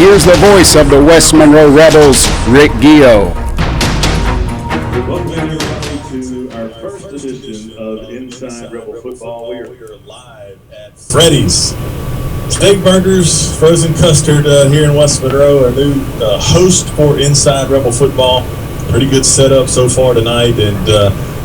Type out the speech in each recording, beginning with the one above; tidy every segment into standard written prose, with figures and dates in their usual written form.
here's the voice of the West Monroe Rebels, Rick Gio. Welcome everybody to our first edition of Inside Rebel Football. We are live at Freddy's Steak Burgers, Frozen Custard here in West Monroe, our new host for Inside Rebel Football. Pretty good setup so far tonight, and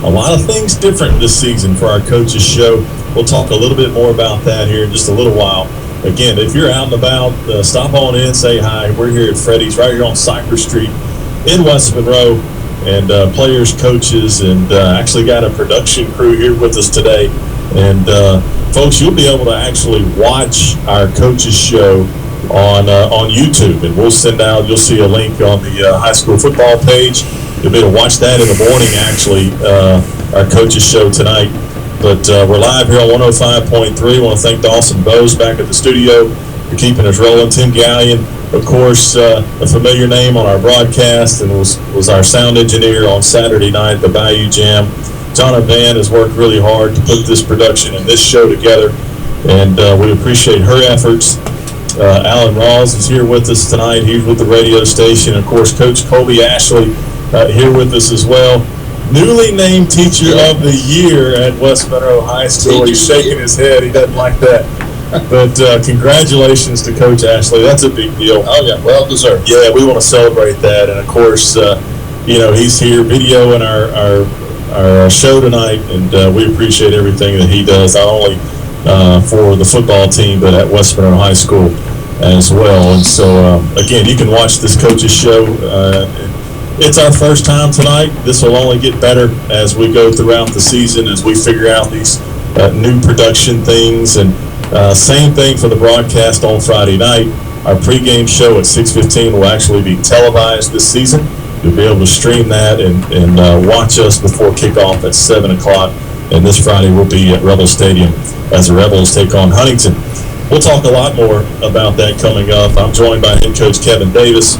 a lot of things different this season for our coaches show. We'll talk a little bit more about that here in just a little while. Again, if you're out and about, stop on in, say hi. We're here at Freddy's right here on Cypress Street in West Monroe, and players, coaches, and actually got a production crew here with us today. And folks, you'll be able to actually watch our coaches show on YouTube, and we'll send out, you'll see a link on the high school football page. You'll be able to watch that in the morning, actually, our coaches show tonight. But we're live here on 105.3. I want to thank Dawson Bose back at the studio for keeping us rolling. Tim Gallion, of course, a familiar name on our broadcast, and was our sound engineer on Saturday night at the Bayou Jam. Donna Van has worked really hard to put this production and this show together, and we appreciate her efforts. Alan Rawls is here with us tonight. He's with the radio station. Of course, Coach Colby Ashley here with us as well. Newly named Teacher of the Year at West Monroe High School. He's shaking his head. He doesn't like that. But congratulations to Coach Ashley. That's a big deal. Oh, yeah. Well deserved. Yeah, we want to celebrate that. And, of course, he's here videoing our show tonight, and we appreciate everything that he does, not only for the football team, but at West Monroe High School as well. And so, again, you can watch this coach's show. It's our first time tonight. This will only get better as we go throughout the season, as we figure out these new production things. And same thing for the broadcast on Friday night. Our pregame show at 6:15 will actually be televised this season. You'll be able to stream that and watch us before kickoff at 7 o'clock. And this Friday we'll be at Rebel Stadium as the Rebels take on Huntington. We'll talk a lot more about that coming up. I'm joined by head coach Kevin Davis.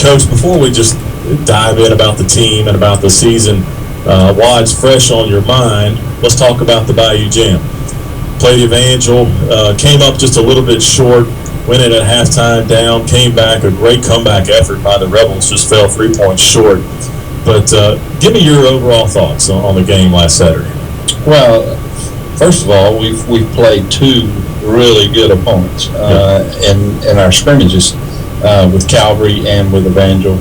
Coach, before we just dive in about the team and about the season, while it's fresh on your mind, let's talk about the Bayou Jam. Played Evangel, came up just a little bit short, went in at halftime down, came back, a great comeback effort by the Rebels, just fell 3 points short. But give me your overall thoughts on the game last Saturday. Well, first of all, we've played two really good opponents in our scrimmages with Calvary and with Evangel.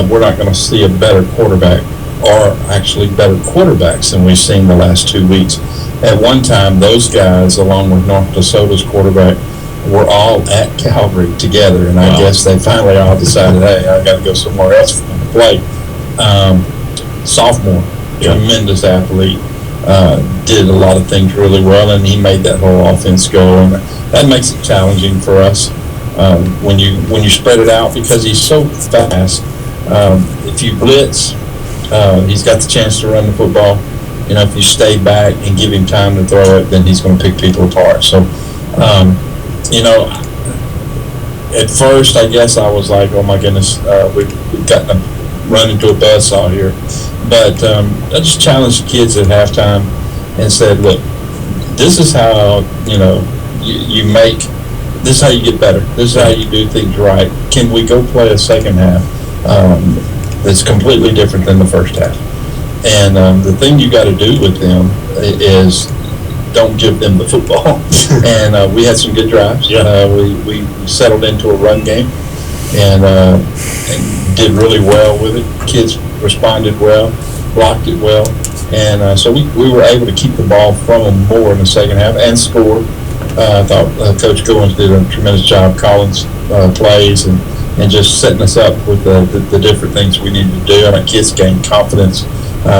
We're not going to see a better quarterback, or actually better quarterbacks than we've seen the last 2 weeks. At one time, those guys, along with North Dakota's quarterback, were all at Calvary together, and I guess they finally all decided, hey, I got to go somewhere else to play. Sophomore, tremendous athlete, did a lot of things really well, and he made that whole offense go, and that makes it challenging for us when you spread it out, because he's so fast. If you blitz, he's got the chance to run the football. If you stay back and give him time to throw it, then he's going to pick people apart. So, at first, I guess I was like, oh my goodness, we've got to run into a buzzsaw here. But I just challenged the kids at halftime and said, look, this is how, you make, this is how you get better. This is how you do things right. Can we go play a second half that's completely different than the first half? And the thing you got to do with them is don't give them the football. And we had some good drives. We settled into a run game and did really well with it. Kids responded well, blocked it well. And so we were able to keep the ball from them more in the second half and score. I thought Coach Goins did a tremendous job calling plays and just setting us up with the different things we needed to do. And our kids gained confidence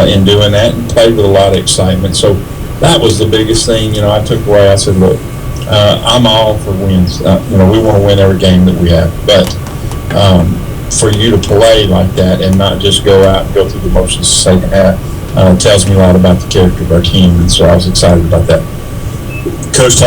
in doing that and played with a lot of excitement. So that was the biggest thing, I took away. I said, look, I'm all for wins. We want to win every game that we have. But for you to play like that and not just go out and go through the motions the second half tells me a lot about the character of our team. And so I was excited about that. Coach,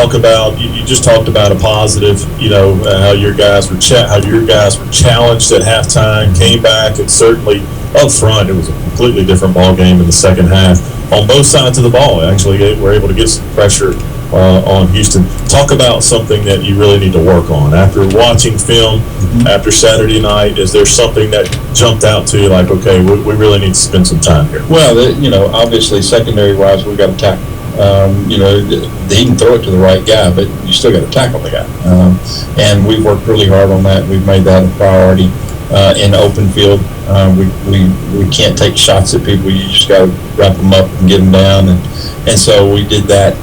you just talked about a positive, how your guys were challenged at halftime, came back, and certainly up front, it was a completely different ball game in the second half. On both sides of the ball, actually, we're able to get some pressure on Houston. Talk about something that you really need to work on. After watching film, after Saturday night, is there something that jumped out to you like, okay, we really need to spend some time here? Well, obviously secondary-wise, we've got to tackle. He can throw it to the right guy, but you still got to tackle the guy. And we've worked really hard on that. We've made that a priority in the open field. We can't take shots at people. You just got to wrap them up and get them down. And so we did that.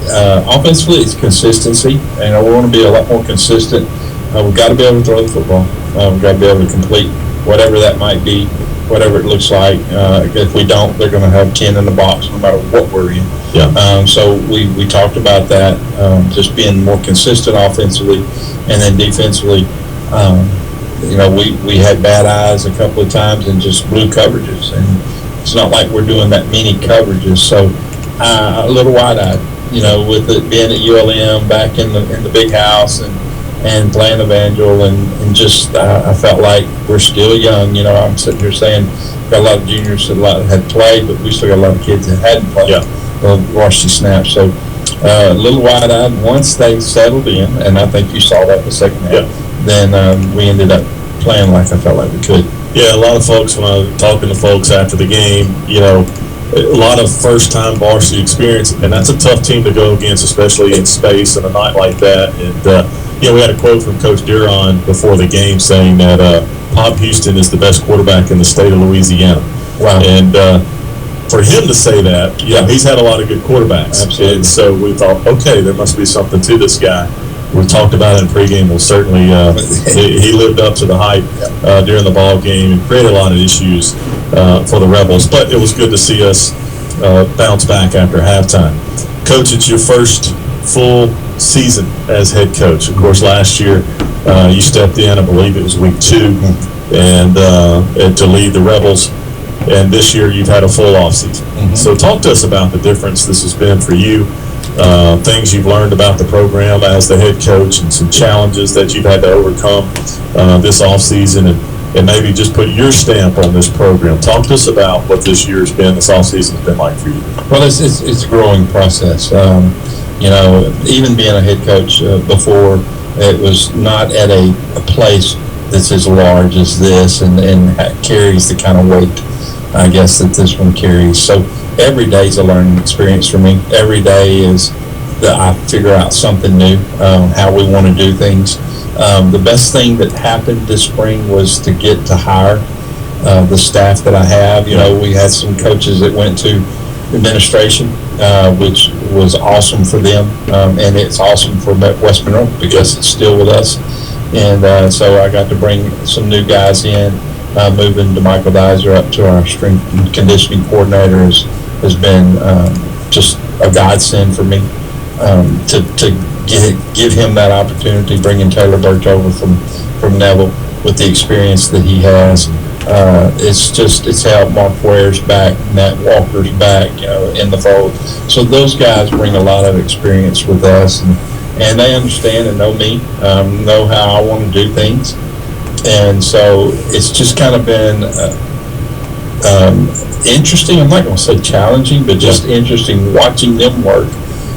Offensively, it's consistency. And we want to be a lot more consistent. We've got to be able to throw the football. We've got to be able to complete whatever that might be, whatever it looks like. If we don't, they're going to have 10 in the box no matter what we're in. Yeah. So we talked about that, just being more consistent offensively, and then defensively. We had bad eyes a couple of times and just blew coverages, and it's not like we're doing that many coverages. So a little wide-eyed, with it being at ULM, back in the big house, and playing Evangel, and just I felt like we're still young. I'm sitting here saying got a lot of juniors that had played, but we still got a lot of kids that hadn't played. Yeah. Varsity snaps. So a little wide-eyed. Once they settled in, and I think you saw that in the second half, then we ended up playing like I felt like we could. Yeah, a lot of folks, when I was talking to folks after the game, a lot of first-time varsity experience, and that's a tough team to go against, especially in space and a night like that. And we had a quote from Coach Duron before the game saying that Pop Houston is the best quarterback in the state of Louisiana. Wow. And for him to say that, he's had a lot of good quarterbacks. Absolutely. And so we thought, okay, there must be something to this guy. We talked about it in pregame. Well, certainly he lived up to the hype during the ball game and created a lot of issues for the Rebels. But it was good to see us bounce back after halftime. Coach, it's your first full season as head coach. Of course, last year you stepped in, I believe it was week 2, and to lead the Rebels. And this year you've had a full offseason. So talk to us about the difference this has been for you, things you've learned about the program as the head coach, and some challenges that you've had to overcome this offseason, and maybe just put your stamp on this program. Talk to us about what this year's been, this offseason's been like for you. Well, it's a growing process. Even being a head coach before, it was not at a place that's as large as this and carries the kind of weight, I guess, that this one carries. So every day is a learning experience for me. Every day is that I figure out something new, how we want to do things. The best thing that happened this spring was to get to hire the staff that I have. We had some coaches that went to administration, which was awesome for them, and it's awesome for West Monroe because it's still with us. And so I got to bring some new guys in. Moving to Michael Dizer up to our strength and conditioning coordinator has been just a godsend for me to give him that opportunity. Bringing Taylor Birch over from Neville with the experience that he has, it's helped. Mark Ware's back, Matt Walker's back, in the fold. So those guys bring a lot of experience with us, and they understand and know me, know how I want to do things. And so it's just kind of been interesting. I'm not going to say challenging, but just interesting watching them work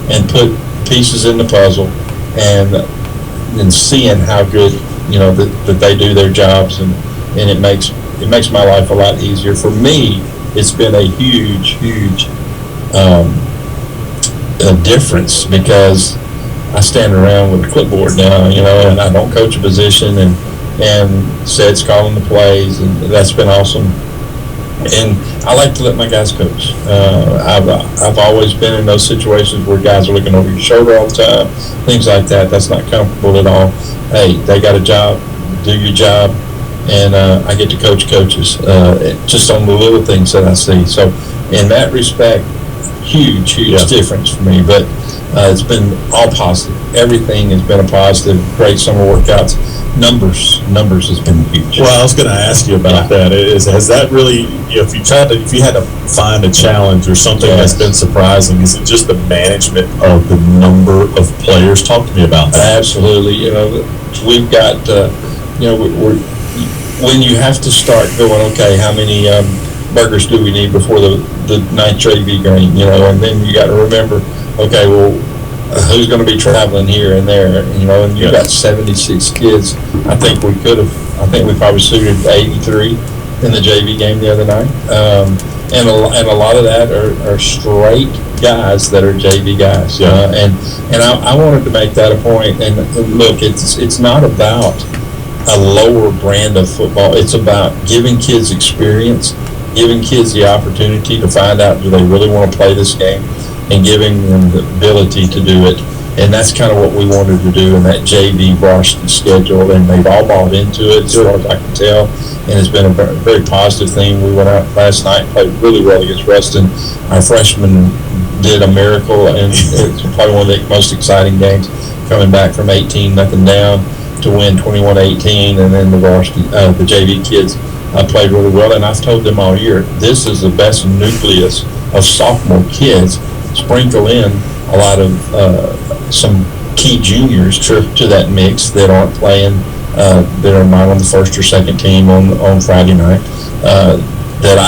and put pieces in the puzzle, and seeing how good that they do their jobs, and it makes my life a lot easier. For me, it's been a huge difference because I stand around with a clipboard now, and I don't coach a position, and Sed's calling the plays, and that's been awesome. And I like to let my guys coach. I've always been in those situations where guys are looking over your shoulder all the time, things like that. That's not comfortable at all. Hey, they got a job, do your job, and I get to coach coaches just on the little things that I see. So in that respect, huge difference for me. But it's been all positive. Everything has been a positive. Great summer workouts. Numbers has been huge. Well, I was going to ask you about that. Has that really, if you had to find a challenge or something that's been surprising, is it just the management of the number of players? Talk to me about that. Absolutely. We've got, when you have to start going, okay, how many burgers do we need before the ninth AV game? And then you got to remember, okay, well, who's going to be traveling here and there, and you got 76 kids. I think we probably suited 83 in the JV game the other night. And a lot of that are straight guys that are JV guys. And I wanted to make that a point. And look, it's not about a lower brand of football. It's about giving kids experience, giving kids the opportunity to find out, do they really want to play this game, and giving them the ability to do it. And that's kind of what we wanted to do in that JV varsity schedule, and they've all bought into it, as far as I can tell, and it's been a very, very positive thing. We went out last night and played really well against Ruston. Our freshmen did a miracle, and it's probably one of the most exciting games, coming back from 18-0 down to win 21-18, and then the varsity, the JV kids played really well. And I've told them all year, this is the best nucleus of sophomore kids. Sprinkle in a lot of some key juniors to that mix that aren't playing, that are not on the first or second team on Friday night, that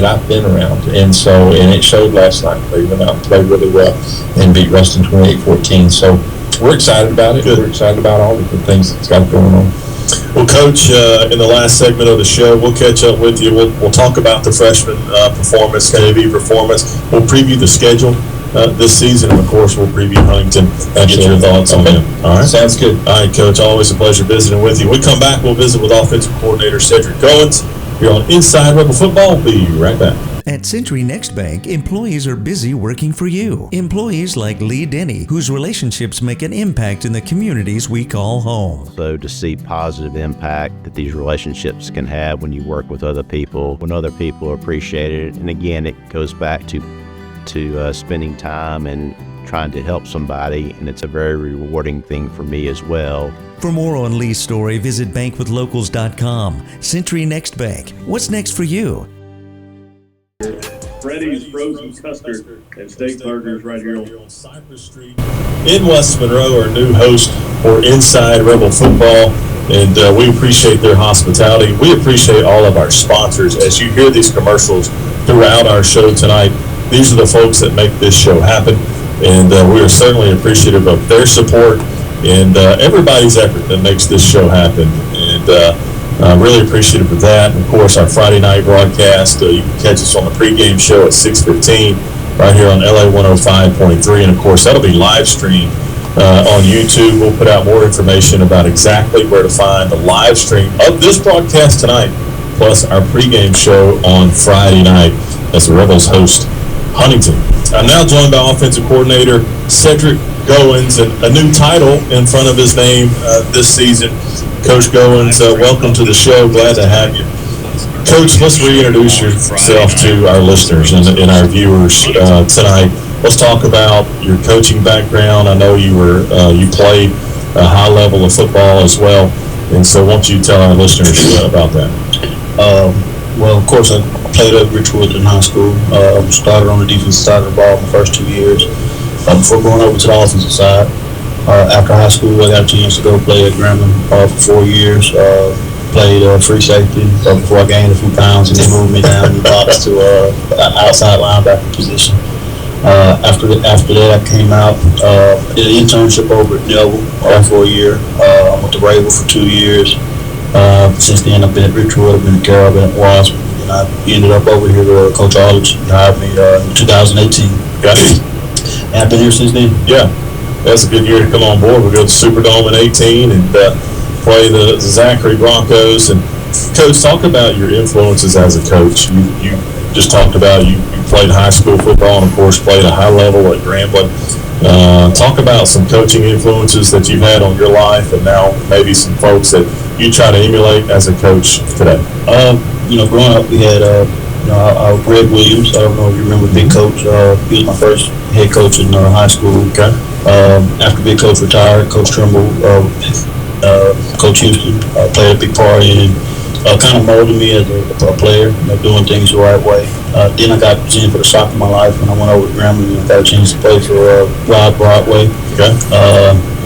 I've been around. And it showed last night. They went out and played really well and beat Ruston 28-14. So we're excited about it. Good. We're excited about all the good things that's got going on. Well, Coach, in the last segment of the show, we'll catch up with you. We'll talk about the freshman performance, JV performance. We'll preview the schedule this season, and of course, we'll preview Huntington and get your thoughts on them. All right, sounds good. All right, Coach, always a pleasure visiting with you. When we come back, we'll visit with offensive coordinator Cedric Goins. You're on Inside Rebel Football. We'll be right back. At Century Next Bank, employees are busy working for you. Employees like Lee Denny, whose relationships make an impact in the communities we call home. So to see positive impact that these relationships can have when you work with other people, when other people appreciate it. And again, it goes back to spending time and trying to help somebody, and it's a very rewarding thing for me as well. For more on Lee's story, visit bankwithlocals.com. Century Next Bank. What's next for you? Freddy's Frozen Custard and Steak Burgers right here on Cypress Street in West Monroe, our new host for Inside Rebel Football, and we appreciate their hospitality. We appreciate all of our sponsors. As you hear these commercials throughout our show tonight, these are the folks that make this show happen, and we are certainly appreciative of their support and everybody's effort that makes this show happen, and really appreciative of that. And of course, our Friday night broadcast, you can catch us on the pregame show at 6:15 right here on LA 105.3, and of course, that'll be live streamed on YouTube. We'll put out more information about exactly where to find the live stream of this broadcast tonight, plus our pregame show on Friday night as the Rebels host Huntington. I'm now joined by offensive coordinator Cedric Goins, and a new title in front of his name this season. Coach Goins, welcome to the show. Glad to have you. Coach, let's reintroduce yourself to our listeners and our viewers tonight. Let's talk about your coaching background. I know you played a high level of football as well, and so why don't you tell our listeners about that? Well, of course, I played at Richwood in high school. Started on the defensive side of the ball my first 2 years before going over to the offensive side. After high school, I got a chance to go play at Grambling for 4 years. Played free safety before I gained a few pounds, and they moved me down in the box to outside linebacker position. After that, I came out, did an internship over at Neville for a year. I went to Ravel for 2 years. Since then, I've been at Richwood, I've been at Carroll, I've been at Wasp, and I ended up over here to Coach Aldridge. He hired me in 2018. Got it. And I've been here since then. Yeah, that's a good year to come on board. We'll go to Superdome in 18 and play the Zachary Broncos. And Coach, talk about your influences as a coach. You just talked about you played high school football and, of course, played a high level at Grambling. Talk about some coaching influences that you've had on your life, and now maybe some folks that you try to emulate as a coach today. Growing up, we had Greg Williams. I don't know if you remember Big Coach. He was my first head coach in high school. Okay. After Big Coach retired, Coach Trimble, Coach Houston played a big part in kind of molded me as a player, doing things the right way. Then I got in for the soccer in my life when I went over to Grambling and got a chance to play for Rod Broadway. Okay.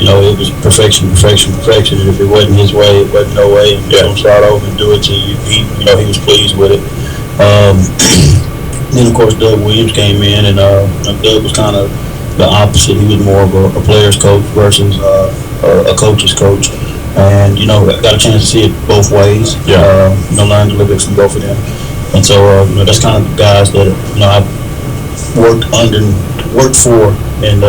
It was perfection. And if it wasn't his way, it wasn't no way. And don't start over and do it till he was pleased with it. Then of course Doug Williams came in, and Doug was kind of the opposite. He was more of a player's coach versus a coach's coach. And, you know, I got a chance to see it both ways. Yeah. You know, learned a little bit from both of them. And so, you know, that's kind of the guys that, you know, I've worked for, and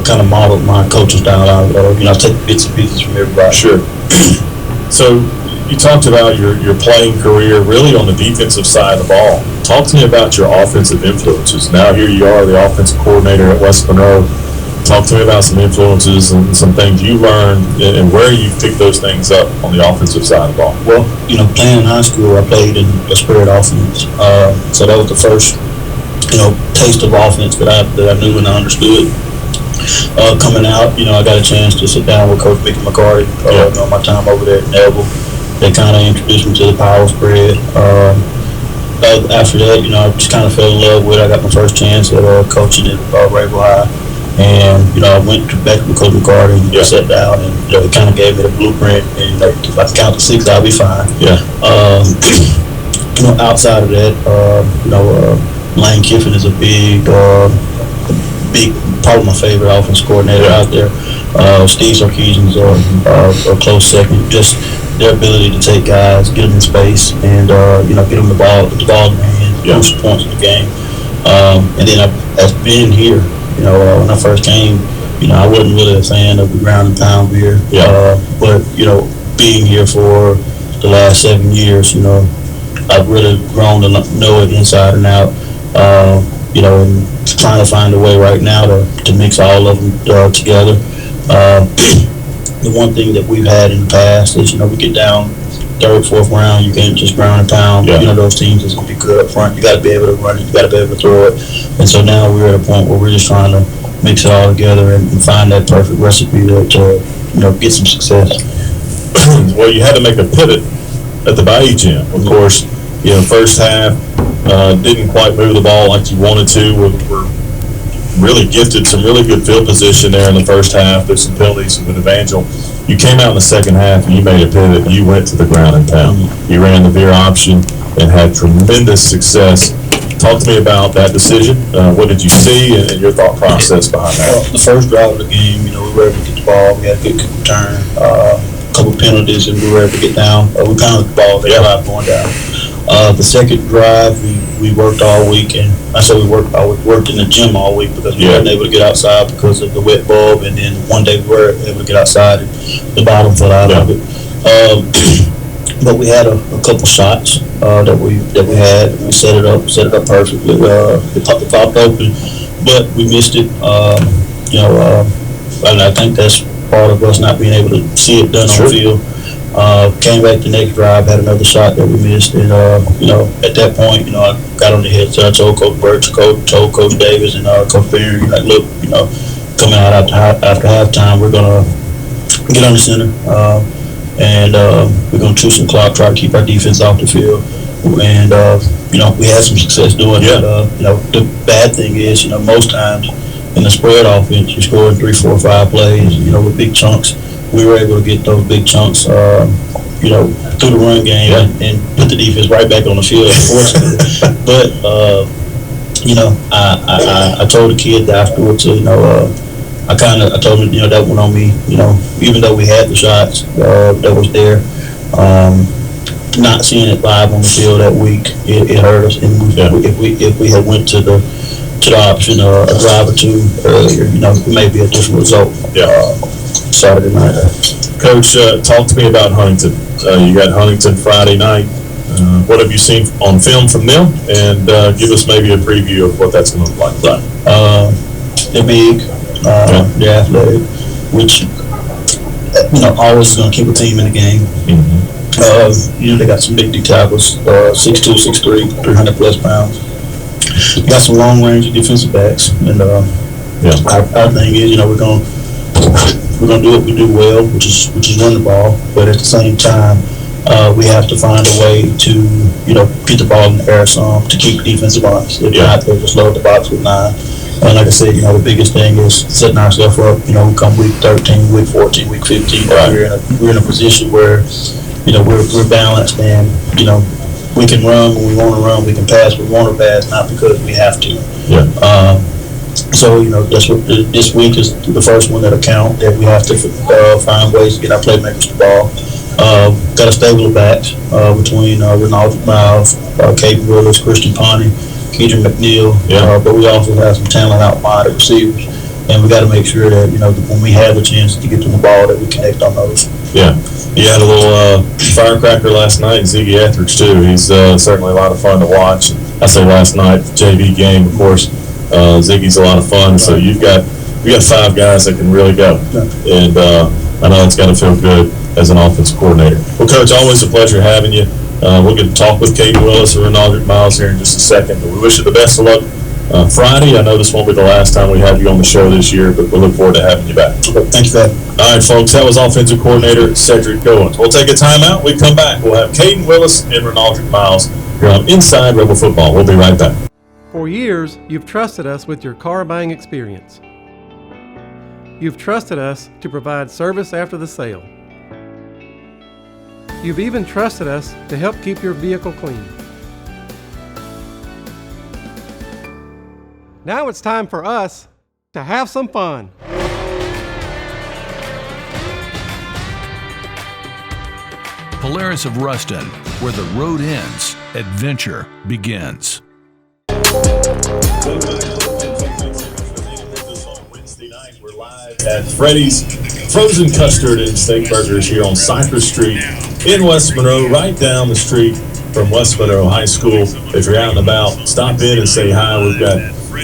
kind of modeled my coaching style out. You know, I take bits and pieces from everybody. Sure. So you talked about your playing career really on the defensive side of the ball. Talk to me about your offensive influences. Now here you are, the offensive coordinator at West Monroe. Talk to me about some influences and some things you learned and where you picked those things up on the offensive side of the ball. Well, you know, playing in high school, I played in a spread offense. So that was the first, you know, taste of offense that I knew and I understood. Coming out, you know, I got a chance to sit down with Coach Mickey McCarty. You know, my time over there at Neville. They kind of introduced me to the power spread. After that, you know, I just kind of fell in love with it. I got my first chance at coaching at Ravel High. And, you know, I went back to Coach McCarty and sat down, and, you know, he kind of gave me the blueprint. And, you know, if I can count to 6, I'll be fine. Yeah. You know, outside of that, you know, Lane Kiffin is a big, probably my favorite offense coordinator out there. Steve Sarkisian's a close second. Just their ability to take guys, get them in space, and, you know, get them the ball in their hand, boost points in the game. And then as being here, you know, when I first came, you know, I wasn't really a fan of the ground and pound beer. But, you know, being here for the last 7 years, you know, I've really grown to know it inside and out. You know, and trying to find a way right now to mix all of them together. The one thing that we've had in the past is, you know, we get down 3rd, 4th round, you can't just ground and pound. You know, those teams is going to be good up front. You got to be able to run it. You got to be able to throw it. And so now we're at a point where we're just trying to mix it all together and find that perfect recipe to you know, get some success. Well, you had to make a pivot at the Bayou Jam. Of course, you know, first half didn't quite move the ball like you wanted to. We're really gifted some really good field position there in the first half. There's some penalties with Evangel. You came out in the second half and you made a pivot. You went to the ground and pound. You ran the veer option and had tremendous success. Talk to me about that decision. What did you see and your thought process behind that? Well, the first drive of the game, you know, we were able to get the ball. We had a good return, a couple penalties, and we were able to get down. We pounded the ball. They drive going down. The second drive, we worked all week, and I said we worked in the gym all week because we weren't able to get outside because of the wet bulb, and then one day we were able to get outside and the bottom fell out of it. But we had a couple shots that we had. We set it up perfectly. It popped open, but we missed it. You know, and I think that's part of us not being able to see it done on the field. Came back the next drive, had another shot that we missed, and you know, at that point, you know, I got on the head, so I told Coach Birch, told Coach Davis, and Coach Perry, like, look, you know, coming out after halftime, we're gonna get on the center, and we're gonna chew some clock, try to keep our defense off the field, and you know, we had some success doing it. You know, the bad thing is, you know, most times in the spread offense, you're scoring 3, 4, 5 plays, you know, with big chunks. We were able to get those big chunks, you know, through the run game and put the defense right back on the field, unfortunately. But, you know, I told the kids afterwards, you know, I told them, you know, that went on me, you know, even though we had the shots that was there, not seeing it live on the field that week, it hurt us. And if we had went to the option a drive or two earlier, you know, it may be a different result. Saturday night. Coach, talk to me about Huntington. You got Huntington Friday night. What have you seen on film from them? And give us maybe a preview of what that's going to look like. They're big. They're athletic, which, you know, always is going to keep a team in the game. You know, they got some big D tackles, 6'2", 6'3", 300 plus pounds. Got some long range defensive backs, and our thing is, you know, we're gonna do what we do well, which is run the ball, but at the same time, we have to find a way to, you know, get the ball in the air some to keep the defensive honest. If not, they'll just load the box with 9. And like I said, you know, the biggest thing is setting ourselves up. You know, we come week 13, week 14, week 15. We're in a position where, you know, we're balanced, and, you know, we can run when we want to run, we can pass when we want to pass, not because we have to. So, that's what this week is the first one that'll count, that we have to find ways to get our playmakers the ball. Got a stable of backs between Ronald Miles, Caden Willis, Christian Pawney, Keegan McNeil. But we also have some talent out wide at receivers. And we got to make sure that, when we have a chance to get to the ball, that we connect on those. Yeah. You had a little firecracker last night, Ziggy Etheridge, too. He's certainly a lot of fun to watch. I say last night, the JV game, of course. Ziggy's a lot of fun. So we got 5 guys that can really go. And I know it's got to feel good as an offensive coordinator. Well, Coach, always a pleasure having you. We'll get to talk with Caden Willis and Renaldrick Miles here in just a second. But we wish you the best of luck Friday. I know this won't be the last time we have you on the show this year, but we look forward to having you back. Thank you, Dad. All right, folks, that was offensive coordinator Cedric Goins. We'll take a timeout. We come back. We'll have Caden Willis and Renaldrick Miles here on Inside Rebel Football. We'll be right back. For years, you've trusted us with your car buying experience. You've trusted us to provide service after the sale. You've even trusted us to help keep your vehicle clean. Now it's time for us to have some fun. Polaris of Ruston, where the road ends, adventure begins. We're live at Freddy's Frozen Custard and Steak Burgers here on Cypress Street in West Monroe, right down the street from West Monroe High School. If you're out and about, stop in and say hi. We've got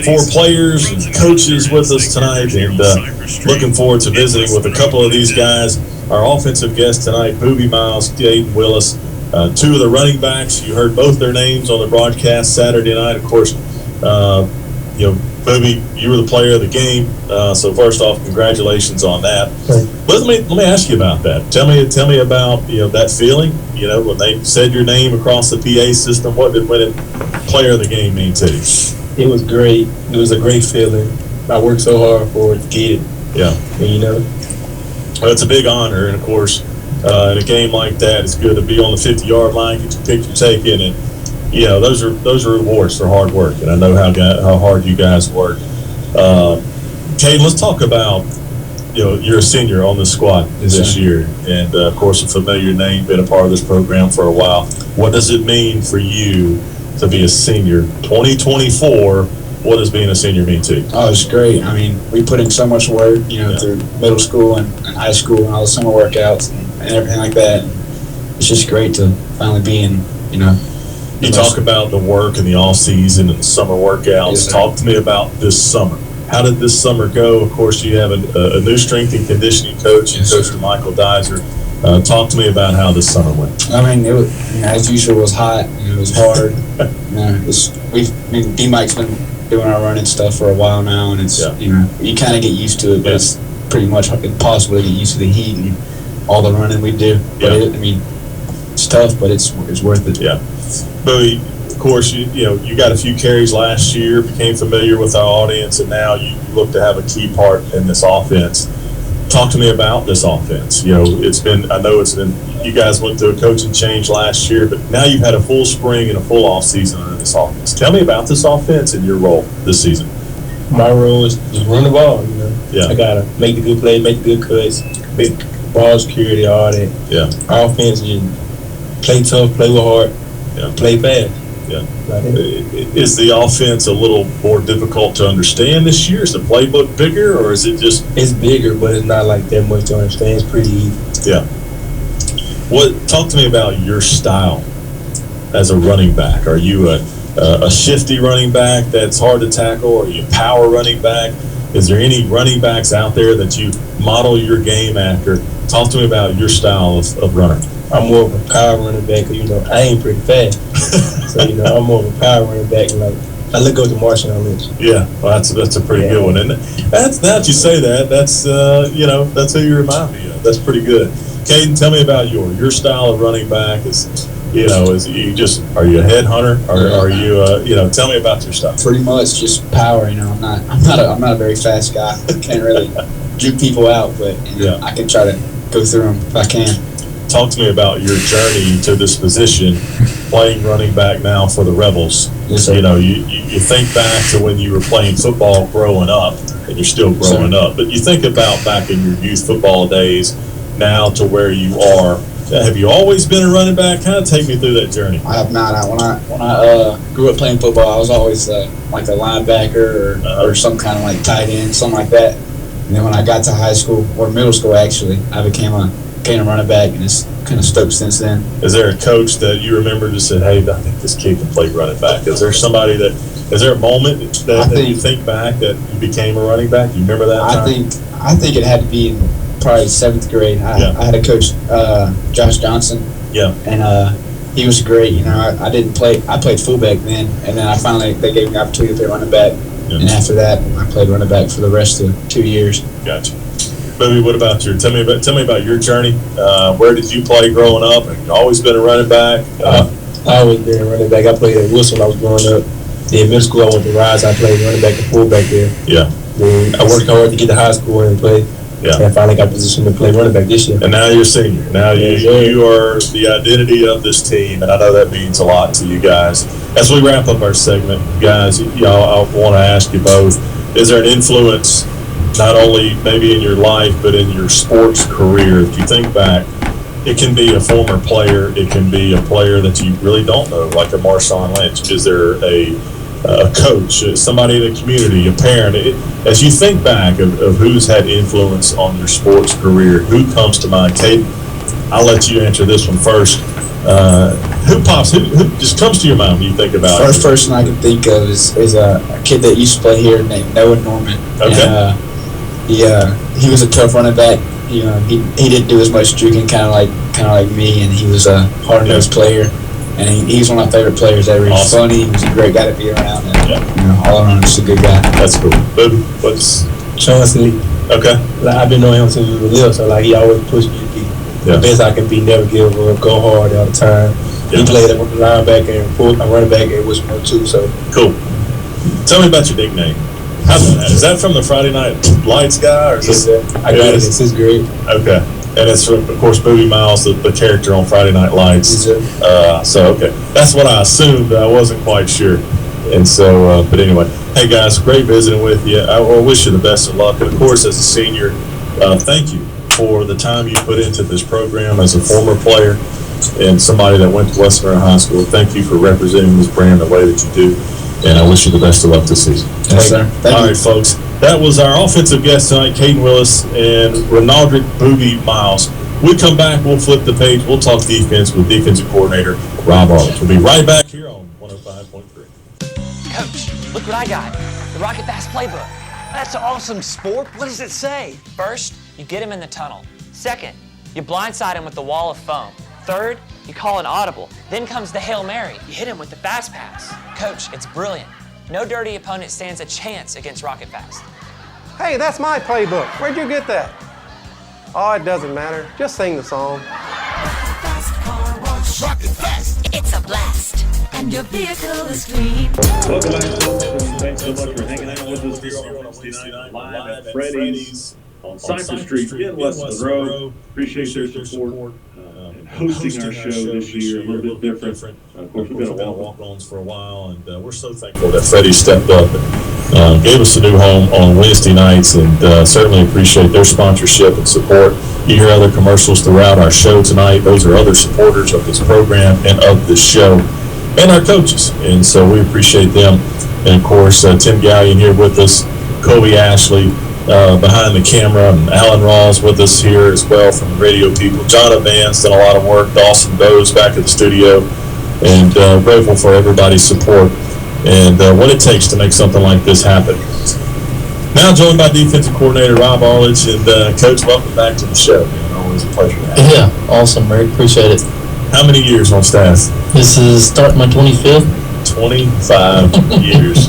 4 players and coaches with us tonight, and looking forward to visiting with a couple of these guys. Our offensive guests tonight, Booby Miles, Caden Willis, 2 of the running backs. You heard both their names on the broadcast Saturday night. Of course, Booby, you were the player of the game. So first off, congratulations on that. But let me ask you about that. Tell me about that feeling. When they said your name across the PA system, what did winning player of the game mean to you? It was great. It was a great feeling. I worked so hard for it to get it. Yeah. And, well, it's a big honor, and of course, in a game like that, it's good to be on the 50-yard line, get your picture taken, and those are rewards for hard work. And I know how hard you guys work. Caden, let's talk about you're a senior on the squad this year, and of course, a familiar name, been a part of this program for a while. What does it mean for you to be a senior? 2024, what does being a senior mean to you? Oh, it's great. I mean, we put in so much work, through middle school and high school and all the summer workouts and everything like that. It's just great to finally be in, You talk about the work and the off-season and the summer workouts. Yes, talk to me about this summer. How did this summer go? Of course, you have a new strength and conditioning coach, Yes, Coach Michael Dizer. Talk to me about how this summer went. I mean, it was, as usual, it was hot. It was hard. D-Mike's been doing our running stuff for a while now, and it's, you kind of get used to it, but it's pretty much impossible to get used to the heat and all the running we do. But it's tough, but it's worth it. Yeah. Bowie, of course, you got a few carries last year, became familiar with our audience, and now you look to have a key part in this offense. Talk to me about this offense. I know it's been, you guys went through a coaching change last year, but now you've had a full spring and a full off season under this offense. Tell me about this offense and your role this season. my role is just run the ball. Yeah. I gotta make the good plays, make the good cuts, make ball security, all that. Yeah. Offense, just play tough, play with heart, play fast. Yeah. Is the offense a little more difficult to understand this year? Is the playbook bigger, or is it just? It's bigger, but it's not like that much to understand. It's pretty easy. Yeah. Talk to me about your style as a running back. Are you a shifty running back that's hard to tackle? Or are you a power running back? Is there any running backs out there that you model your game after? Talk to me about your style of runner. I'm more of a power running back. I ain't pretty fast. So, I'm more of a power running back. Like, I look up to Marshawn Lynch. Yeah, well, that's a pretty good one. And that's, now that you say that, that's, that's who you remind me of. That's pretty good. Caden, tell me about your style of running back. Are you a headhunter, or are you, tell me about your style. Pretty much just power. I'm not a very fast guy. I can't really juke people out, but I can try to go through them if I can. Talk to me about your journey to this position, playing running back now for the Rebels. Yes, sir. You know, you think back to when you were playing football growing up, and you're still growing up, but you think about back in your youth football days now to where you are. Have you always been a running back? Kind of take me through that journey. I have not. When I grew up playing football, I was always like a linebacker or some kind of like tight end, something like that. And then when I got to high school or middle school, actually, I became a running back, and it's kind of stuck since then. Is there a coach that you remember that said, "Hey, I think this kid can play running back"? Is there a moment that you think back that you became a running back? You remember that time? I think it had to be in probably 7th grade. I had a coach, Josh Johnson. Yeah. And he was great. You know, I didn't play. I played fullback then, and then they gave me the opportunity to play running back. Yeah. And after that, I played running back for the rest of 2 years. Gotcha. Bobby, what about tell me about your journey. Where did you play growing up? Have you always been a running back? I always been a running back. I played at Wilson when I was growing up. Then middle school, I went to Rise. I played running back and fullback there. Yeah. Then I worked hard to get to high school and play. Yeah. And I finally got positioned to play running back this year. And now you're a senior. Now you are the identity of this team, and I know that means a lot to you guys. As we wrap up our segment, guys, I want to ask you both: is there an influence, not only maybe in your life, but in your sports career? If you think back, it can be a former player, it can be a player that you really don't know, like a Marshawn Lynch. Is there a coach, somebody in the community, a parent? As you think back of who's had influence on your sports career, who comes to mind? Kate, I'll let you answer this one first. Who just comes to your mind when you think about First person I can think of is a kid that used to play here named Noah Norman. Okay. And, he was a tough running back. He didn't do as much juking, kind of like me, and he was a hard-nosed player. And he was one of my favorite players ever. He was funny. He was a great guy to be around. And, all around, just a good guy. That's cool. Booby, what's Chauncey. Okay. Like, I've been knowing him since we were little, so like he always pushed me to be the best I can be, never give up, go hard all the time. He played at linebacker and running back at Wisconsin too. So cool. Tell me about your nickname. Is that from the Friday Night Lights guy? Or is I got it since 6th grade. Okay. And it's from, of course, Booby Miles, the character on Friday Night Lights. So, okay. That's what I assumed. I wasn't quite sure. And so, but anyway. Hey, guys, great visiting with you. I wish you the best of luck. And, of course, as a senior, thank you for the time you put into this program as a former player and somebody that went to West Monroe High School. Thank you for representing this brand the way that you do. And I wish you the best of luck this season. Yes, sir. All right, folks. That was our offensive guest tonight, Caden Willis and Renaldrick Booby Miles. We come back, we'll flip the page, we'll talk defense with defensive coordinator Rob Arledge. We'll be right back here on 105.3. Coach, look what I got. The Rocket Fast Playbook. That's awesome, sport. What does it say? First, you get him in the tunnel. Second, you blindside him with the wall of foam. Third, you call an audible. Then comes the Hail Mary. You hit him with the fast pass. Coach, it's brilliant. No dirty opponent stands a chance against Rocket Fast. Hey, that's my playbook. Where'd you get that? Oh, it doesn't matter. Just sing the song. Rocket Fast. It's a blast. And your vehicle is clean. Welcome back, folks, and thanks so much for hanging out with us here on Wednesday night live at Freddy's on Cypress Street in West Monroe. Appreciate their support and hosting our show this year, a little bit different. Of course, we've been a walk-ons for a while, and we're so thankful that Freddie stepped up and gave us a new home on Wednesday nights, and certainly appreciate their sponsorship and support. You hear other commercials throughout our show tonight. Those are other supporters of this program and of this show, and our coaches, and so we appreciate them. And of course, Tim Gallion here with us, Kobe Ashley behind the camera, and Alan Rawls with us here as well from the radio people. John Advance done a lot of work. Dawson Bowes back at the studio, and grateful for everybody's support and what it takes to make something like this happen. Now joined by defensive coordinator Rob Arledge, and Coach, welcome back to the show. Man, always a pleasure to have you. Yeah, awesome, Rick. Appreciate it. How many years on staff? This is starting my 25th. 25 years.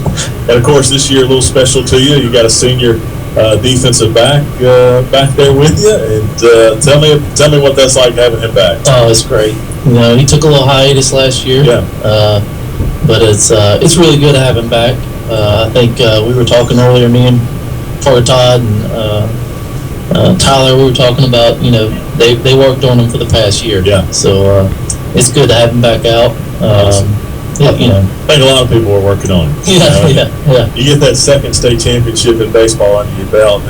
And of course, this year a little special to you. You got a senior defensive back there with you, and tell me what that's like having him back. Oh, it's great. You know, he took a little hiatus last year. Yeah. But it's really good to have him back. I think we were talking earlier, me and Parker Todd and Tyler, we were talking about, you know, they worked on him for the past year. Yeah. So it's good to have him back out. Awesome. I think a lot of people are working on it. Yeah. You get that second state championship in baseball under your belt.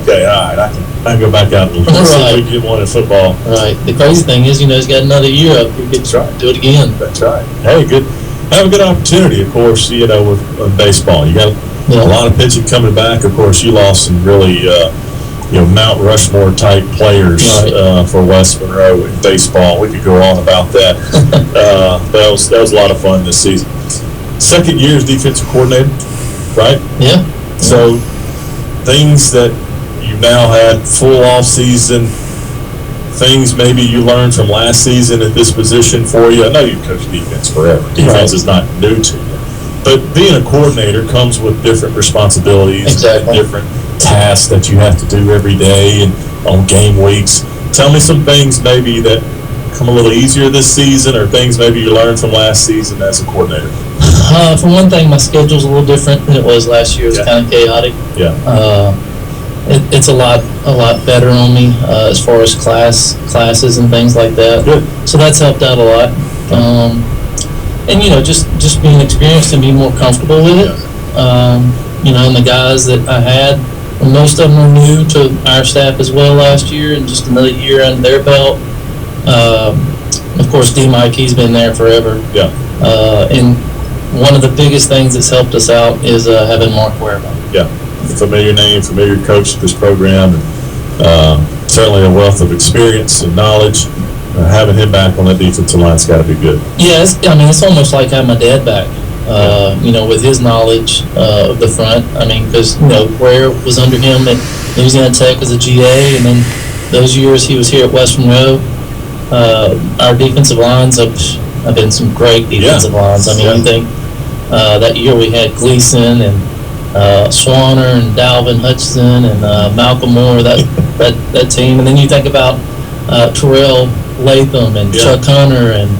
Okay, all right, I can go back out and see if we can get one in football. Right. The crazy thing is, he's got another year up. He gets to do it again. That's right. Hey, good. Have a good opportunity, of course. With baseball, you got a lot of pitching coming back. Of course, you lost some really. Mount Rushmore type players for West Monroe in baseball. We could go on about that. That was a lot of fun this season. Second year as defensive coordinator, right? Yeah. So things that you now had full off season, things maybe you learned from last season at this position for you. I know you've coached defense forever. Defense is not new to you. But being a coordinator comes with different responsibilities, different tasks that you have to do every day and on game weeks. Tell me some things maybe that come a little easier this season, or things maybe you learned from last season as a coordinator. For one thing, my schedule's a little different than it was last year. It was kind of chaotic. Yeah. It's a lot better on me as far as classes and things like that. Good. So that's helped out a lot. And just being experienced and being more comfortable with it. And the guys that I had, most of them are new to our staff as well last year, and just another year under their belt. Of course, D. Mike, he's been there forever. Yeah. And one of the biggest things that's helped us out is having Mark Wehrman. Yeah. Familiar name, familiar coach of this program, and certainly a wealth of experience and knowledge. Having him back on that defensive line's got to be good. Yeah, it's almost like having my dad back. With his knowledge of the front. Because Ware was under him at Louisiana Tech as a GA, and then those years he was here at West Monroe. Our defensive lines have been some great defensive lines. You think that year we had Gleason and Swanner and Dalvin Hutchinson and Malcolm Moore, that team, and then you think about Terrell Latham and Chuck Hunter and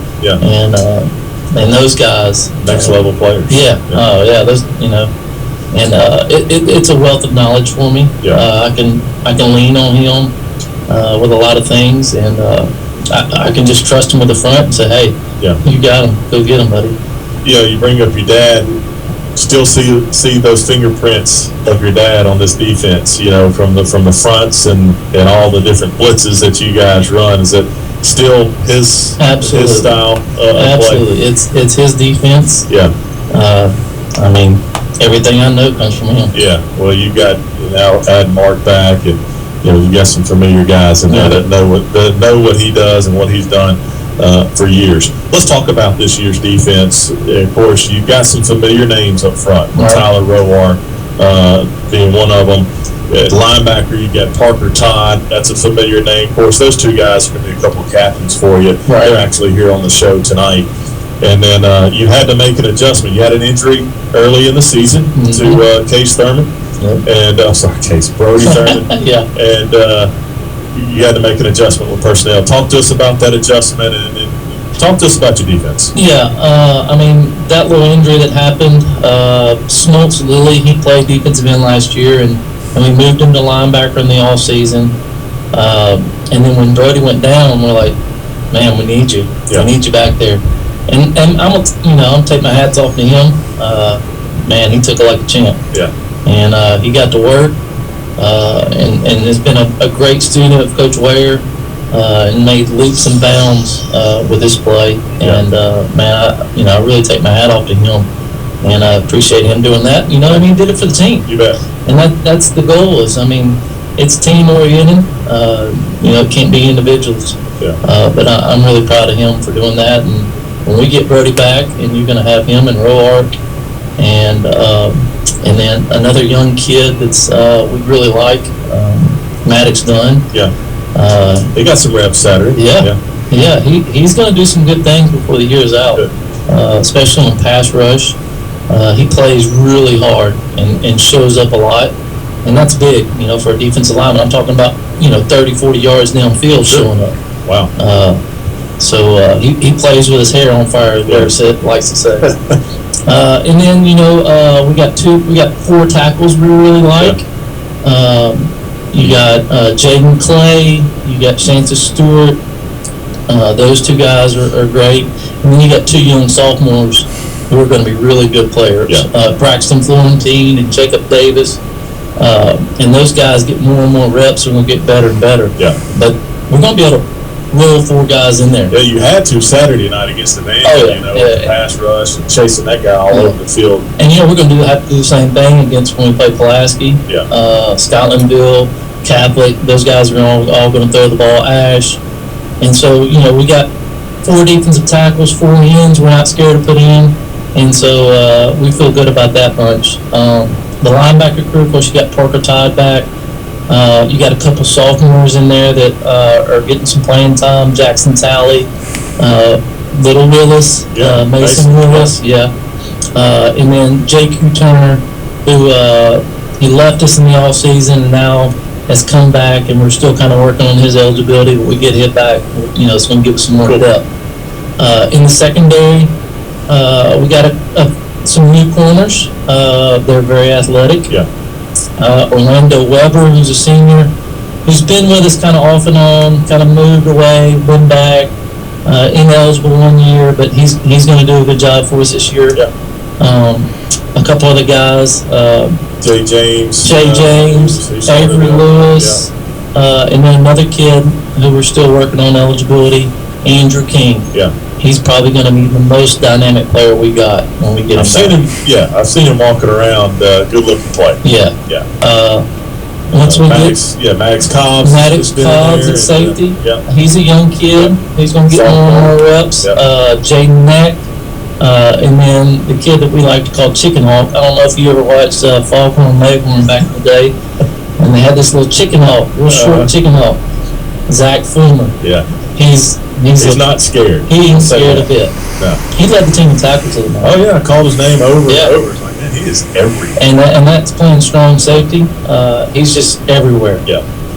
those guys, next level players. Those and it's a wealth of knowledge for me. I can lean on him with a lot of things, and I can just trust him with the front and say, hey, you got him, go get him, buddy. You bring up your dad. Still see those fingerprints of your dad on this defense. From the fronts and all the different blitzes that you guys run. Is it still his style of Absolutely. play? It's his defense. Yeah. Everything I know comes from him. Yeah. Well, you got now add Mark back, and you got some familiar guys in there that know what he does and what he's done for years. Let's talk about this year's defense. Of course, you've got some familiar names up front. Right. Tyler Rowar being one of them. At linebacker, you got Parker Todd. That's a familiar name. Of course, those two guys are going to be a couple of captains for you. Right. They're actually here on the show tonight. And then you had to make an adjustment. You had an injury early in the season to Case Thurman. Yep. And Brody Thurman. Yeah. And you had to make an adjustment with personnel. Talk to us about that adjustment and talk to us about your defense. Yeah, that little injury that happened, Smoltz Lilly, he played defensive end last year, and we moved him to linebacker in the off season. And then when Brody went down, we're like, man, we need you. Yeah. We need you back there. And I'm gonna take my hats off to him. Man, he took it like a champ. Yeah. And he got to work. And has been a great student of Coach Ware, and made leaps and bounds with his play. And I really take my hat off to him, and I appreciate him doing that. He did it for the team. You bet. And that's the goal. It's team oriented. It can't be individuals. Yeah. But I'm really proud of him for doing that. And when we get Brody back, and you're going to have him and Roark, and then another young kid that's we really like, Maddox Dunn. Yeah. They got some reps Saturday. Yeah. He's going to do some good things before the year's out, especially on pass rush. He plays really hard and shows up a lot, and that's big, for a defensive lineman. I'm talking about 30, 40 yards downfield showing up. Wow. So he plays with his hair on fire, as Bear likes to say. And then we got 4 tackles we really like. You got Jaden Clay, you got Shanta Stewart. Those two guys are great. And then you got 2 young sophomores who are going to be really good players. Braxton Florentine and Jacob Davis. And those guys get more and more reps and will get better and better. But we're going to be able to roll 4 guys in there. Yeah, you had to Saturday night against the Van. Pass rush and chasing that guy all over the field. And we're going to have to do the same thing against when we play Pulaski. Scotlandville, Catholic. Those guys are all going to throw the ball. Ash. And so we got 4 defensive tackles, 4 ends. We're not scared to put in, and so we feel good about that bunch. The linebacker crew, of course, you got Parker Todd back. You got a couple sophomores in there that are getting some playing time. Jackson Talley, Little Willis, Mason Willis, and then J.Q. Turner, who he left us in the off season and now has come back, and we're still kind of working on his eligibility. But we get hit back, it's going to give us some more depth. In the secondary, we got some new corners. They're very athletic. Orlando Weber, who's a senior, who's been with us kind of off and on, kind of moved away, been back, ineligible 1 year, but he's going to do a good job for us this year. A couple other guys, Jay James, Avery Lewis, and then another kid who we're still working on eligibility, Andrew King. He's probably going to be the most dynamic player we got when we get him. I've seen him walking around. Good looking play. Once we Maddox Cobbs. At safety. He's a young kid. He's going to get more and more reps. Jaden Neck. And then the kid that we like to call Chicken Hawk. I don't know if you ever watched Foghorn Leghorn back in the day. And they had this little chicken hawk, real short chicken hawk. Zach Fulmer. He's not scared. He ain't scared a bit. No. He led the team in tackles the night. Oh yeah, I called his name over and over. It's like, man, he is everywhere. And that's playing strong safety. He's just everywhere.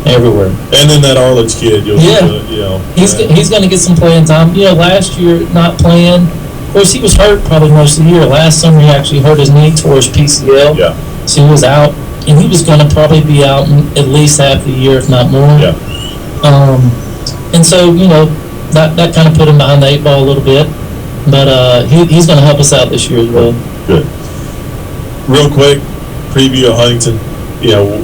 Everywhere. And then that Arledge kid, he's going to get some playing time. Last year not playing. Of course, he was hurt probably most of the year. Last summer he actually hurt his knee, tore his PCL. So he was out, and he was going to probably be out at least half the year, if not more. And so that kind of put him behind the 8 ball a little bit, but he's going to help us out this year as well. Good. Real quick, preview of Huntington.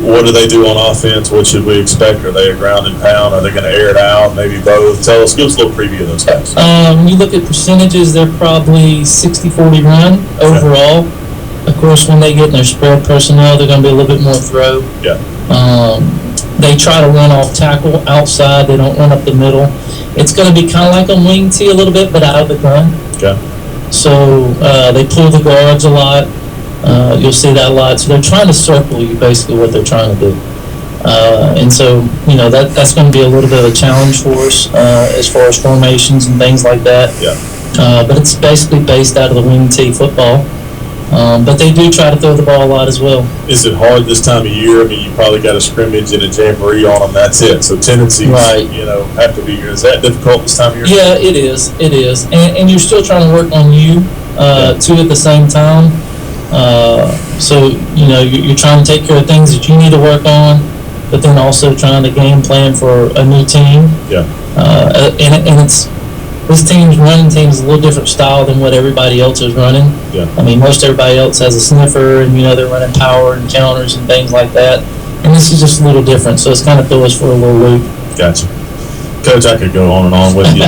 What do they do on offense? What should we expect? Are they a ground and pound? Are they going to air it out? Maybe both. Give us a little preview of those guys. When you look at percentages, they're probably 60-40 run overall. Of course, when they get in their spread personnel, they're going to be a little bit more throw. They try to run off tackle outside. They don't run up the middle. It's going to be kind of like a wing tee a little bit, but out of the gun. So they pull the guards a lot. You'll see that a lot. So they're trying to circle you, basically, what they're trying to do. And so, that's going to be a little bit of a challenge for us as far as formations and things like that. But it's basically based out of the wing tee football. But they do try to throw the ball a lot as well. Is it hard this time of year? I mean, you probably got a scrimmage and a jamboree on them. That's it. So tendencies, have to be. Is that difficult this time of year? Yeah, it is. It is. And you're still trying to work on you, too, at the same time. So, you're trying to take care of things that you need to work on, but then also trying to game plan for a new team. And it's this running team is a little different style than what everybody else is running. I mean, most everybody else has a sniffer, and they're running power and counters and things like that. And this is just a little different, so it's kind of throw us for a little loop. Gotcha, Coach. I could go on and on with you,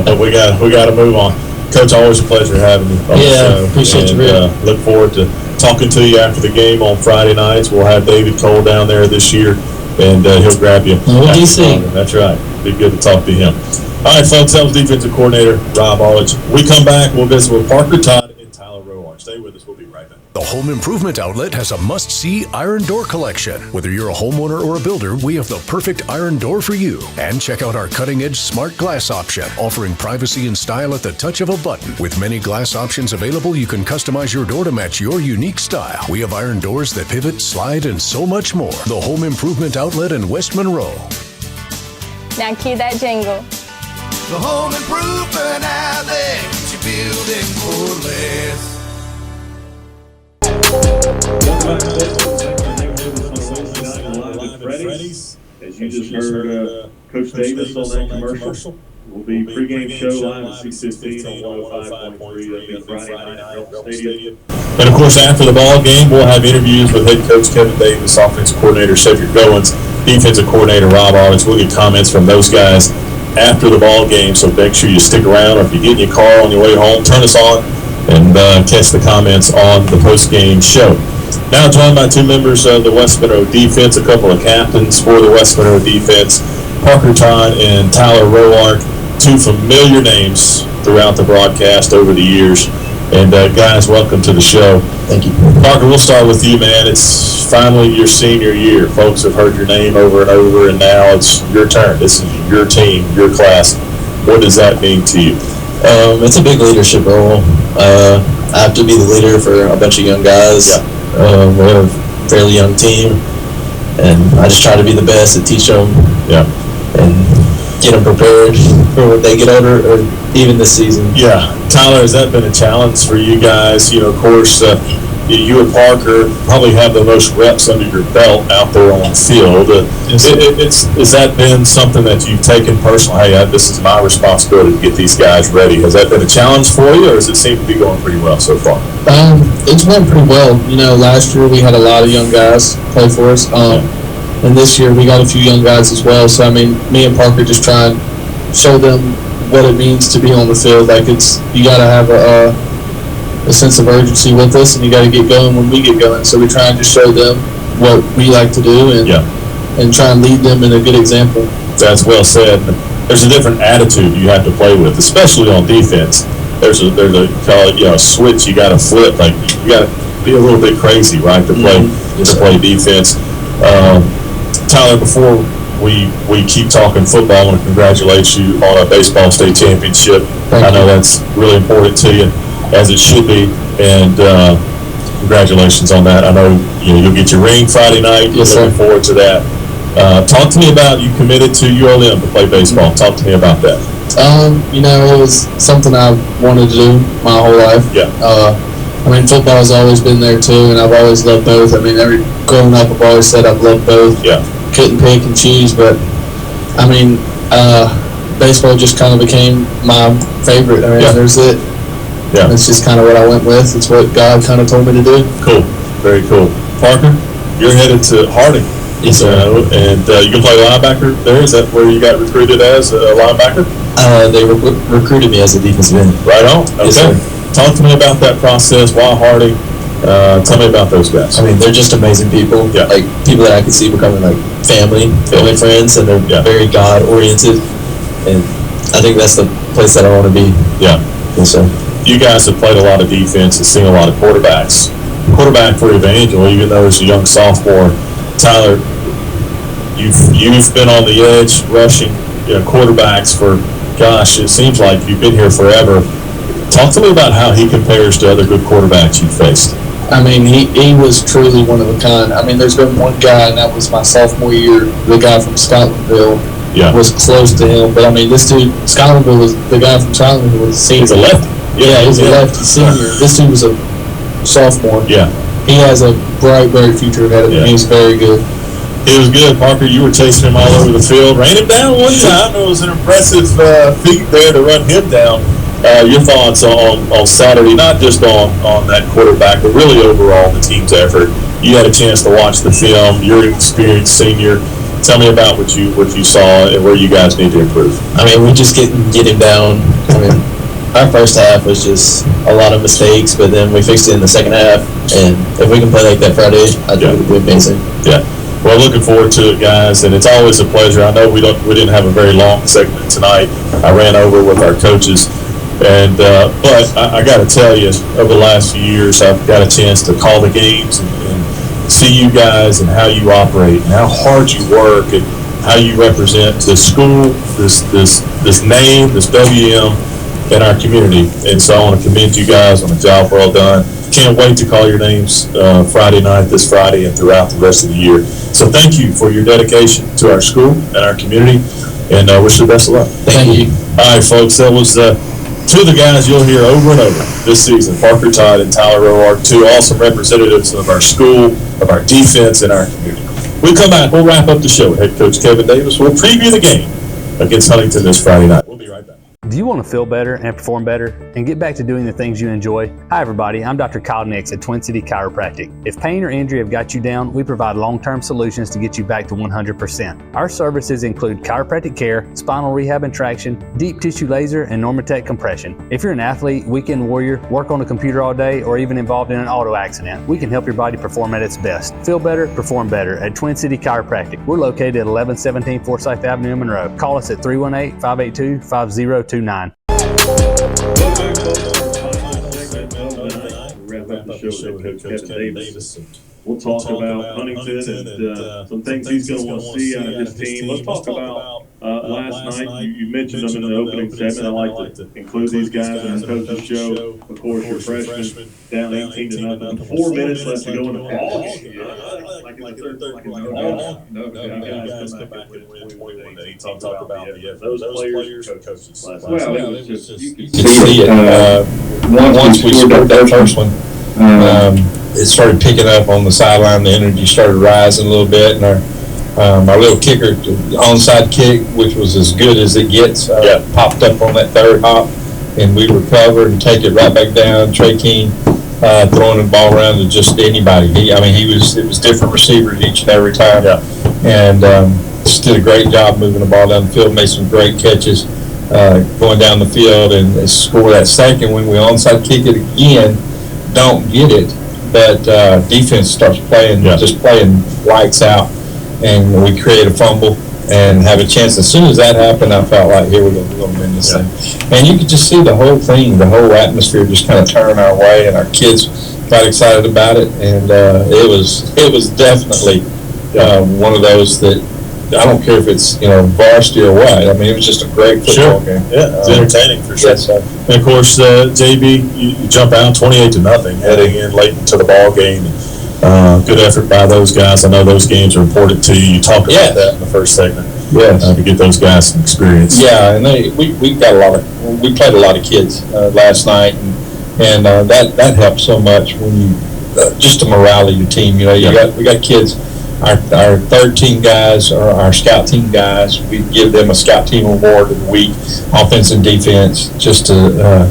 but we got to move on. Coach, always a pleasure having you on the show. Appreciate you, Rick. Look forward to talking to you after the game on Friday nights. We'll have David Cole down there this year, and he'll grab you. DC. That's right. Be good to talk to him. All right, folks, that was defensive coordinator Rob Arledge. We come back, we'll visit with Parker Todd and Tyler Rowan. Stay with us. We'll be right back. The Home Improvement Outlet has a must-see iron door collection. Whether you're a homeowner or a builder, we have the perfect iron door for you. And check out our cutting-edge smart glass option, offering privacy and style at the touch of a button. With many glass options available, you can customize your door to match your unique style. We have iron doors that pivot, slide, and so much more. The Home Improvement Outlet in West Monroe. Now cue that jingle. The Home Improvement Outlet, keeps you building for less. As you just heard Coach Davis on that commercial. will be pregame show live at 6:15 on 105.3. That'll be Friday night at Rebel Stadium. And of course, after the ball game, we'll have interviews with head coach Kevin Davis, offensive coordinator Cedric Goins, defensive coordinator Rob Owens. We'll get comments from those guys after the ball game, so make sure you stick around, or if you get in your car on your way home, turn us on and catch the comments on the post-game show. Now joined by two members of the West Monroe defense, a couple of captains for the West Monroe defense, Parker Todd and Tyler Roark, two familiar names throughout the broadcast over the years. And guys, welcome to the show. Thank you. Parker, we'll start with you, man. It's finally your senior year. Folks have heard your name over and over, and now it's your turn. This is your team, your class. What does that mean to you? It's a big leadership role. I have to be the leader for a bunch of young guys. Yeah. We have a fairly young team, and I just try to be the best and teach them. Yeah. And get them prepared for when they get older, or even this season. Yeah. Tyler, has that been a challenge for you guys? You know, of course, you and Parker probably have the most reps under your belt out there on the field. Has that been something that you've taken personally? Hey, this is my responsibility to get these guys ready. Has that been a challenge for you, or does it seem to be going pretty well so far? It's went pretty well. You know, last year we had a lot of young guys play for us. And this year we got a few young guys as well. So, I mean, me and Parker just try and show them what it means to be on the field. Like, you got to have a sense of urgency with us, and you got to get going when we get going. So we try and just show them what we like to do, and try and lead them in a good example. That's well said. There's a different attitude you have to play with, especially on defense. There's a call it, a switch you got to flip. Like, you got to be a little bit crazy, right, to play defense. Tyler, before we keep talking football, I want to congratulate you on a baseball state championship. I know that's really important to you, as it should be, and congratulations on that. I know you'll get your ring Friday night. Yes, looking forward to that. Talk to me about, you committed to ULM to play baseball. Talk to me about that. It was something I wanted to do my whole life. Yeah. I mean, football has always been there too, and I've always loved both. I mean, growing up, I've always said I've loved both. Yeah. Couldn't pick and choose, but I mean, baseball just kind of became my favorite. I mean, there's it. Yeah. It's just kind of what I went with. It's what God kind of told me to do. Cool. Very cool. Parker, you're headed to Harding. Yes, sir. And you can play linebacker there. Is that where you got recruited as a linebacker? They recruited me as a defensive end. Right on. Okay. Yes, sir. Talk to me about that process. Why Harding? Tell me about those guys. I mean, they're just amazing people. Yeah. Like, people that I could see becoming like family friends, and they're very God oriented. And I think that's the place that I want to be. Yeah. Yes, sir. You guys have played a lot of defense and seen a lot of quarterbacks. Quarterback for Evangel, even though he's a young sophomore. Tyler, you've been on the edge rushing quarterbacks for, gosh, it seems like you've been here forever. Talk to me about how he compares to other good quarterbacks you've faced. I mean, he was truly one of a kind. I mean, there's been one guy, and that was my sophomore year, the guy from Scotlandville. Yeah. Was close to him. But, I mean, this dude, Scotlandville was the guy from Scotlandville was a senior. He's a lefty. Yeah, he's a lefty senior. This dude was a sophomore. Yeah. He has a bright future ahead of him. He was very good. He was good, Parker. You were chasing him all over the field. Ran him down one time. It was an impressive feat there to run him down. Your thoughts on Saturday, not just on that quarterback, but really overall the team's effort. You had a chance to watch the film. You're an experienced senior. Tell me about what you saw and where you guys need to improve. I mean, we just get him down. I mean, our first half was just a lot of mistakes, but then we fixed it in the second half. And if we can play like that Friday, I think it'll be amazing. Yeah. Well, looking forward to it, guys, and it's always a pleasure. I know we didn't have a very long segment tonight. I ran over with our coaches, and but I got to tell you, over the last few years, I've got a chance to call the games and see you guys and how you operate and how hard you work and how you represent this school, this name, this WM, in our community. And so I want to commend you guys on a job well done. Can't wait to call your names Friday night, this Friday, and throughout the rest of the year. So thank you for your dedication to our school and our community, and wish you the best of luck. Thank you. All right, folks, that was two of the guys you'll hear over and over this season, Parker Todd and Tyler Roark, two awesome representatives of our school, of our defense, and our community. We'll come back. We'll wrap up the show with head coach Kevin Davis. We'll preview the game against Huntington this Friday night. We'll be right back. Do you want to feel better and perform better and get back to doing the things you enjoy? Hi everybody, I'm Dr. Kyle Nix at Twin City Chiropractic. If pain or injury have got you down, we provide long-term solutions to get you back to 100%. Our services include chiropractic care, spinal rehab and traction, deep tissue laser, and Normatec compression. If you're an athlete, weekend warrior, work on a computer all day, or even involved in an auto accident, we can help your body perform at its best. Feel better, perform better at Twin City Chiropractic. We're located at 1117 Forsyth Avenue in Monroe. Call us at 318-582-5029. Wrap up the show with Coach Kevin Davis. We'll talk about Huntington and some things he's going to want to see out of his team. Let's talk about last night. You mentioned them in the opening segment. I like to include these guys in the coach's show. Of course, your freshman down 18-0. 4 minutes left to go in the ball. Guys come back with 21 to 18. Talk about those players, coaches. Well, it was just, you could see it. Once we scored that first one, it started picking up on the sideline. The energy started rising a little bit, and our little kicker, onside kick, which was as good as it gets, popped up on that third hop, and we recovered and take it right back down. Trey King throwing the ball around to just anybody. It was different receivers each and every time, and just did a great job moving the ball down the field. Made some great catches going down the field, and score that second when we onside kick it again. Don't get it. But defense starts playing, just playing lights out, and we create a fumble and have a chance. As soon as that happened, I felt like, here we're going to win this thing. And you could just see the whole thing, the whole atmosphere just kind of turn our way, and our kids got excited about it. And it was definitely one of those that, I don't care if it's varsity or what. I mean, it was just a great football game. Yeah, it's entertaining for sure. Yes, and of course, JB, you jump out 28-0 heading in late into the ball game. Good effort by those guys. I know those games are important to you. You talked about that in the first segment. Yes, to get those guys some experience. Yeah, and we got we played a lot of kids last night, and that helped so much when you just the morale of your team. We got kids. Our third team guys or our scout team guys, we give them a scout team award of the week, offense and defense, just to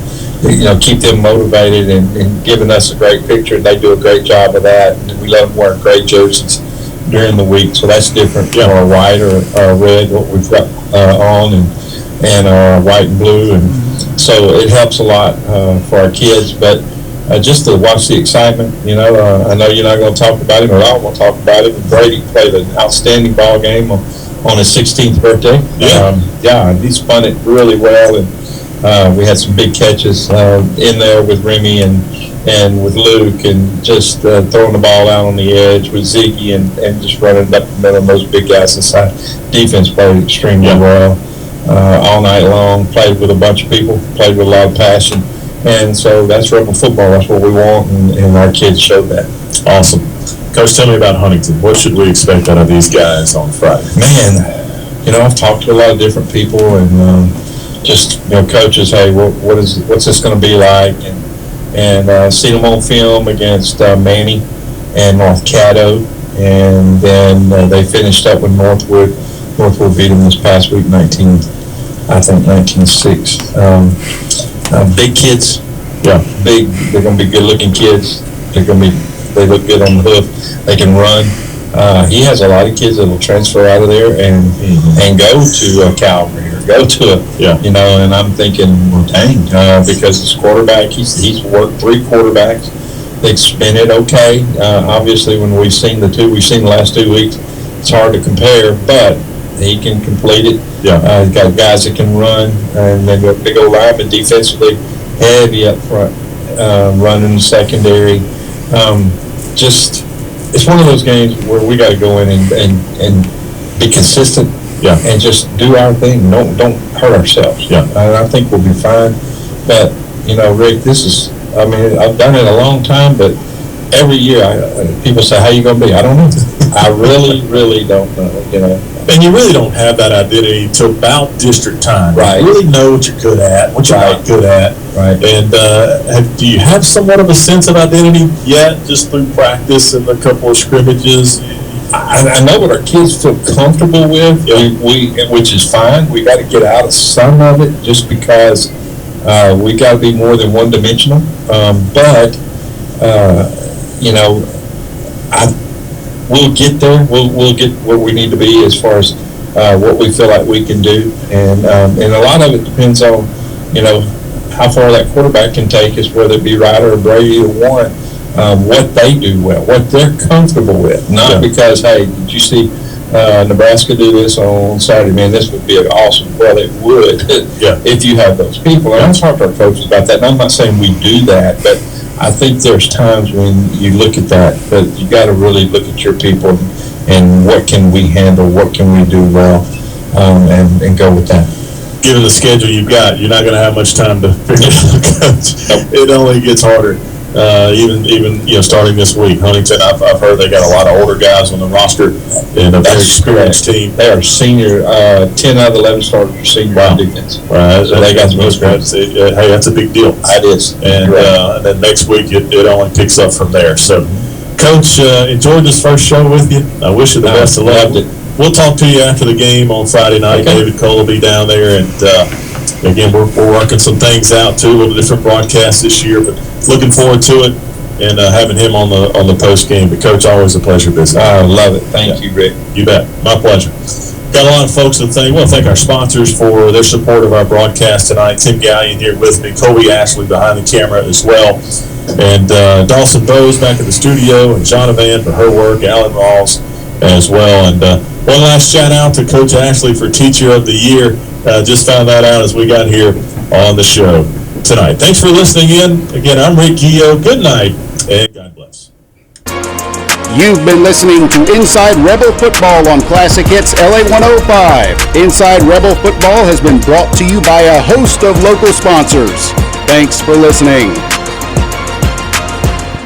keep them motivated and giving us a great picture. And they do a great job of that. And we let them wear great jerseys during the week, so that's different. Or white or red, what we've got on, and white and blue, and so it helps a lot for our kids. But just to watch the excitement, I know you're not going to talk about it, or I don't want to talk about it, but Brady played an outstanding ball game on his 16th birthday. He spun it really well, and we had some big catches in there with Remy and with Luke, and just throwing the ball out on the edge with Ziggy and just running up the middle of those big guys inside. Defense played extremely well all night long, played with a bunch of people, played with a lot of passion. And so that's Rebel football. That's what we want, and our kids showed that. Awesome. Coach, tell me about Huntington. What should we expect out of these guys on Friday? Man, I've talked to a lot of different people, and coaches, hey, what's this going to be like? And seen them on film against Manny and North Caddo, and then they finished up with Northwood. Northwood beat them this past week, 19-6. Big kids, big. They're going to be good-looking kids. They look good on the hoof. They can run. He has a lot of kids that will transfer out of there and go to Calvary or go to and I'm thinking, well, dang, because his quarterback, he's worked 3 quarterbacks. They spin it okay. Obviously, when we've seen the last 2 weeks, it's hard to compare, but he can complete it. He's got guys that can run, and then got big old lineman defensively, heavy up front, running the secondary. It's one of those games where we got to go in and be consistent, and just do our thing. Don't hurt ourselves. And I think we'll be fine. But Rick, I've done it a long time, but every year people say, "How you gonna be?" I don't know. I really, really don't know. And you really don't have that identity until about district time. Right. You really know what you're good at, what you're not good at. Right. And do you have somewhat of a sense of identity yet, just through practice and a couple of scrimmages? I know what our kids feel comfortable with, which is fine. We got to get out of some of it just because we got to be more than one-dimensional. But we'll get there. We'll get where we need to be as far as what we feel like we can do, and a lot of it depends on how far that quarterback can take us, whether it be Ryder or Brady or Warren. What they do well, what they're comfortable with, not because, hey, did you see Nebraska do this on Saturday? Man, this would be an awesome. Well, it would if you have those people. And I've talked to our coaches about that, and I'm not saying we do that, but I think there's times when you look at that, but you got to really look at your people and what can we handle, what can we do well, and go with that. Given the schedule you've got, you're not going to have much time to figure it out. It only gets harder. Even starting this week, Huntington, I've heard they got a lot of older guys on the roster and a very experienced team. They are senior. 10 out of 11 starters are senior on defense. Right, so they got most guys. Hey, that's a big deal. It is. And then next week it only picks up from there. So, Coach, enjoyed this first show with you. I wish you the best of luck. We'll talk to you after the game on Friday night. Okay. David Cole will be down there, and again, we're working some things out too with a different broadcast this year, but looking forward to it and having him on the post game. But Coach, always a pleasure visiting. I love it. Thank you, Rick. You bet. My pleasure. Got a lot of folks to thank. Well, thank our sponsors for their support of our broadcast tonight. Tim Gallion here with me, Colby Ashley behind the camera as well, and Dawson Bowes back at the studio, and Jonavan for her work, Alan Rawls as well. And one last shout out to Coach Ashley for Teacher of the Year. Just found that out as we got here on the show tonight. Thanks for listening in. Again, I'm Rick Guillo. Good night, and God bless. You've been listening to Inside Rebel Football on Classic Hits LA 105. Inside Rebel Football has been brought to you by a host of local sponsors. Thanks for listening.